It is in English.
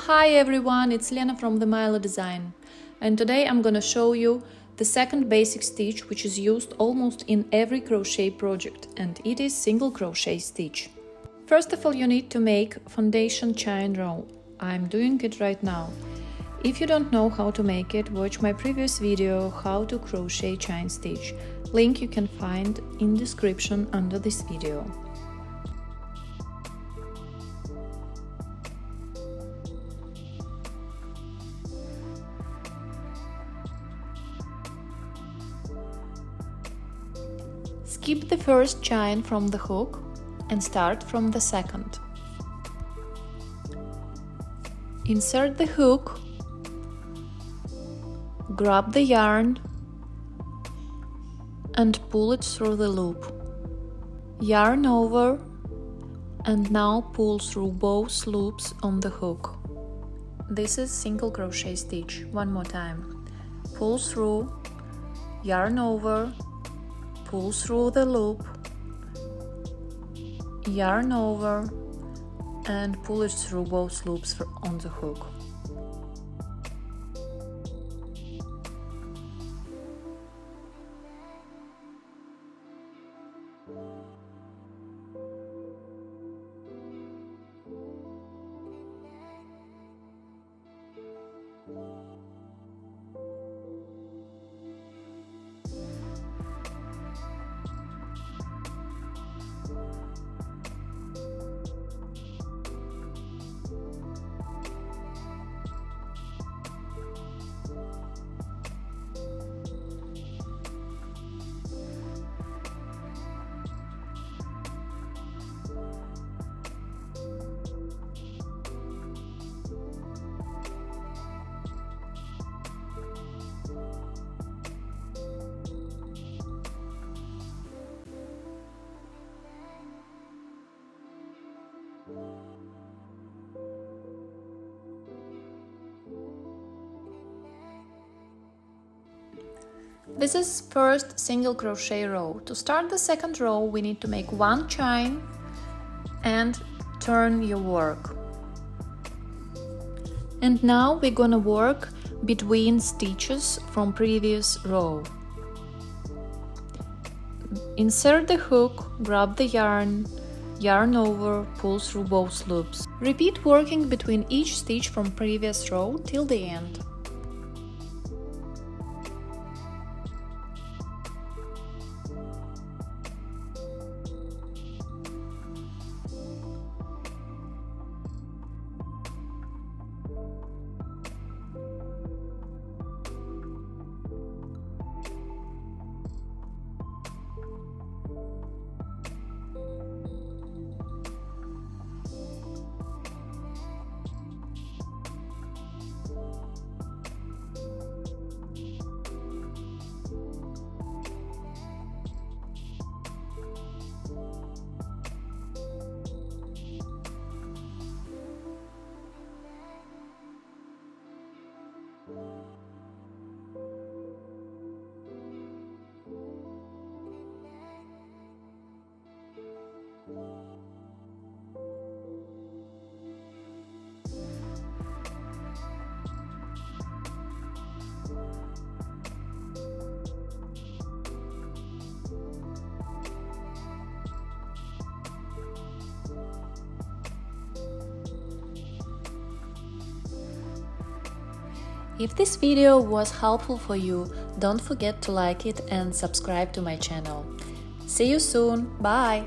Hi everyone, it's Lena from the Milo Design, and today I'm gonna show you the second basic stitch which is used almost in every crochet project, and it is single crochet stitch. First of all, you need to make foundation chain row. I'm doing it right now. If you don't know how to make it, watch my previous video how to crochet chain stitch. Link you can find in description under this video. Skip the first chain from the hook and start from the second. Insert the hook, grab the yarn and pull it through the loop. Yarn over and now pull through both loops on the hook. This is single crochet stitch. One more time. Pull through, yarn over, pull through the loop, yarn over and pull it through both loops on the hook. This is first single crochet row. To start the second row, we need to make one chain and turn your work. And now we're gonna work between stitches from previous row. Insert the hook, grab the yarn, yarn over, pull through both loops. Repeat working between each stitch from previous row till the end. If this video was helpful for you, don't forget to like it and subscribe to my channel. See you soon, bye!